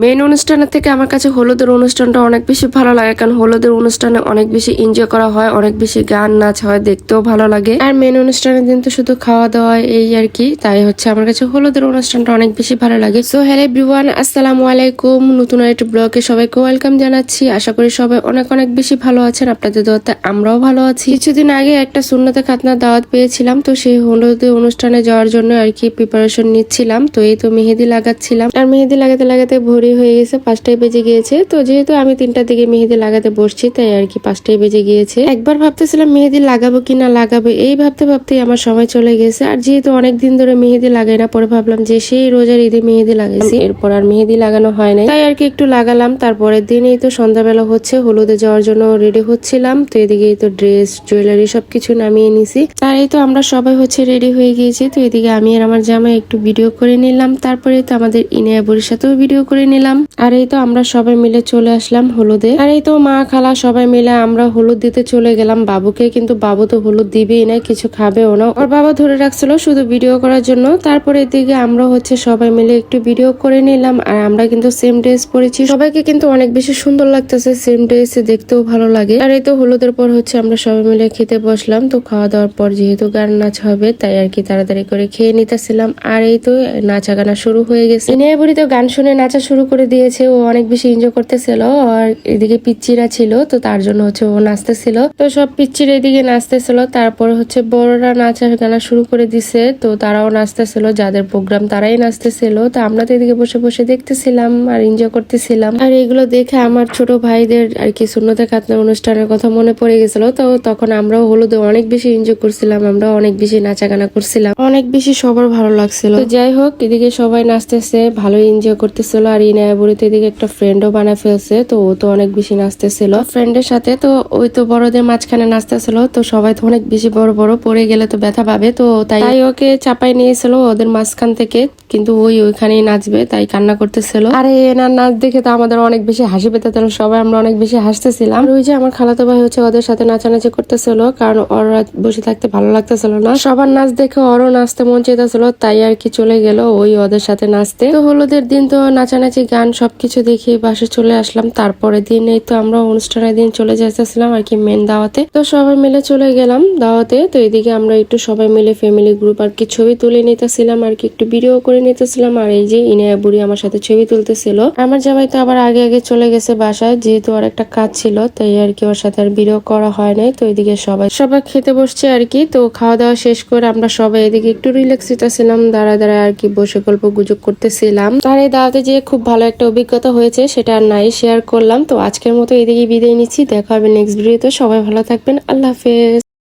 Main অনুষ্ঠানের থেকে আমার কাছে হলুদের অনুষ্ঠানটা অনেক বেশি ভালো লাগে, কারণ হলুদের অনুষ্ঠানে অনেক বেশি এনজয় করা হয়, অনেক বেশি গান নাচ হয়, দেখতেও ভালো লাগে। আর মেইন অনুষ্ঠানের দিন তো শুধু খাওয়া দাওয়া এই আর কি, তাই হচ্ছে আমার কাছে হলুদের অনুষ্ঠানটা অনেক বেশি ভালো লাগে। সো হ্যালো এভরিওয়ান, আসসালামু আলাইকুম। নতুন একটা ব্লগে সবাইকে ওয়েলকাম জানাচ্ছি। আশা করি সবাই অনেক অনেক বেশি ভালো আছেন। আপনাদের দোয়াতে আমরাও ভালো আছি। কিছুদিন আগে একটা সুন্নতে খাতনার দাওয়াত পেয়েছিলাম, তো সেই হলুদের অনুষ্ঠানে যাওয়ার জন্য আর কি প্রিপারেশন নিচ্ছিলাম। তো এই তো মেহেদি লাগাচ্ছিলাম, আর মেহেদি লাগাতে লাগাতে ভোরই হয়ে গেছে, 5টায় বেজে গিয়েছে। তো যেহেতু আমি 3টার দিকে মেহেদি লাগাতে বসছি, তাই আর কি 5টায় বেজে গিয়েছে। একবার ভাবতেছিলাম মেহেদি লাগাবো কিনা লাগাবো, এই ভাবতে ভাবতেই আমার সময় চলে গেছে। আর যেহেতু অনেকদিন ধরে মেহেদি লাগাই না, পরে ভাবলাম যে সেই রোজার ঈদে মেহেদি লাগাইছি, এরপর আর মেহেদি লাগানো হয় নাই, তাই আর কি একটু লাগালাম। তারপরের দিনেই তো সন্ধ্যাবেলা হচ্ছে, হলুদে যাওয়ার জন্য রেডি হচ্ছিলাম। তো এদিকে তো ড্রেস জুয়েলারি সবকিছু নামিয়ে নিছি। তার এই তো আমরা সবাই হচ্ছে রেডি হয়ে গিয়েছি। তো এদিকে আমি আর আমার জামাই একটু ভিডিও করে নিলাম, তারপরে তো আমাদের ইনিয়া বুড়ির সাথেও ভিডিও করে নিলাম। আর এই তো আমরা সবাই মিলে চলে আসলাম হলুদে। আর এই তো মা খালা সবাই মিলে আমরা হলুদ দিতে চলে গেলাম বাবুকে, কিন্তু বাবু তো হলুদ দিবেই না, কিছু খাবেও না। ওর বাবা ধরে রাখছিল শুধু ভিডিও করার জন্য। তারপরে এদিকে আমরা হচ্ছে সবাই মিলে একটু ভিডিও করে নিলাম। আর আমরা কিন্তু সেম ড্রেস পরেছি, সবাইকে কিন্তু অনেক বেশি সুন্দর লাগতেছে, সেম ড্রেসে দেখতেও ভালো লাগে। আর এই তো হলুদের পর হচ্ছে আমরা সবাই মিলে খেতে বসলাম। তো খাওয়া দাওয়ার পর যেহেতু গান নাচ হবে, তাই আর কি তাড়াতাড়ি করে খেয়ে নিতেছিলাম। আর এই তো নাচা গানা শুরু হয়ে গেছে। ইনিয়া বুড়ি তো গান শুনে নাচা শুরু করে দিয়েছে, ও অনেক বেশি এনজয় করতেছিল। আর এদিকে পিচ্চিরা ছিল, তো তার জন্য হচ্ছে ও নাচতেছিল। তো সব পিচ্চির এদিকে নাচতেছিল। তারপর হচ্ছে বড়রা নাচার গানা শুরু করে দিছে, তো তারাও নাচতেছিল, যাদের প্রোগ্রাম তারাই নাচতেছিল। তো আমরা তো এদিকে বসে বসে দেখতেছিলাম আর এনজয় করতেছিলাম। আর এগুলো দেখে আমার ছোট ভাইদের আর কি সুন্নতে খাতনা অনুষ্ঠানের কথা মনে পড়ে গেছিল। তো তখন আমরাও হলুদে অনেক বেশি এনজয় করছিলাম, আমরা অনেক বেশি নাচা গানা করছিলাম, অনেক বেশি সবার ভালো লাগছিল। তো যাই হোক, এদিকে সবাই নাচতেছে, ভালোই এনজয় করতেছিল। আর ইনায়া বুড়িতে এদিকে একটা ফ্রেন্ডও বানায় ফেলছে, তো ও তো অনেক বেশি নাচতেছিল ফ্রেন্ডের সাথে। তো ওই তো বড়দের মাঝখানে নাচতেছিল, তো সবাই তো অনেক বেশি বড় বড়, পড়ে গেলে তো ব্যথা পাবে, তো তাই ওকে চাপাই নিয়েছিল ওদের মাঝখান থেকে, কিন্তু ওইখানেই নাচবে, তাই কান্না করতেছিল। আর এনার নাচ দেখে তো আমাদের অনেক বেশি হাসি পেতেছিল, সবাই আমরা অনেক বেশি হাসতেছিলাম। ওই যে আমার খালাতো ভাই হচ্ছে ওদের সাথে নাচানাচি করতেছিল, কারণ ওরা বসে থাকতে ভালো লাগতেছিল না, সবার নাচ দেখে ওরও নাচতে মন চেয়েছিল, তাই আর কি চলে গেল ওই ওদের সাথে নাচতে। তো হলুদের দিন তো নাচানাচি গান সবকিছু দেখে বাসে চলে আসলাম। তারপরে দিন এই তো আমরা অনুষ্ঠানের দিন চলে যাচ্ছিলাম আর কি মেন দাওয়াতে। তো সবাই মিলে চলে গেলাম দাওয়াতে। তো এদিকে আমরা একটু সবাই মিলে ফ্যামিলি গ্রুপ আর কি ছবি তুলে নিতেছিলাম, আর কি একটু ভিডিও করে নিতেছিলাম। আর এই যে ইনিয়া বুড়ি আমার সাথে ছবি তুলতেছিল। আমার জামাই তো আবার আগে আগে চলে গেছে বাসায়, যেহেতু আর একটা কাজ ছিল, তাই আর কি ওর সাথে আর ভিডিও করা হয় নাই। তো এদিকে সবাই খেতে বসছে আর কি। তো খাওয়া দাওয়া শেষ করে আমরা সবাই এদিকে একটু রিল্যাক্স হইতেছিলাম, দাঁড়ায় দাঁড়ায় আর কি বসে গল্প গুজব করতেছিলাম। আর এই দাওয়াতে যে খুব ভালো একটা অভিজ্ঞতা হয়েছে, সেটা আর নাই শেয়ার করলাম। তো আজকের মতো এদিকে বিদায় নিচ্ছি, দেখা হবে নেক্সট ভিডিওতে। সবাই ভালো থাকবেন, আল্লাহ হাফেজ।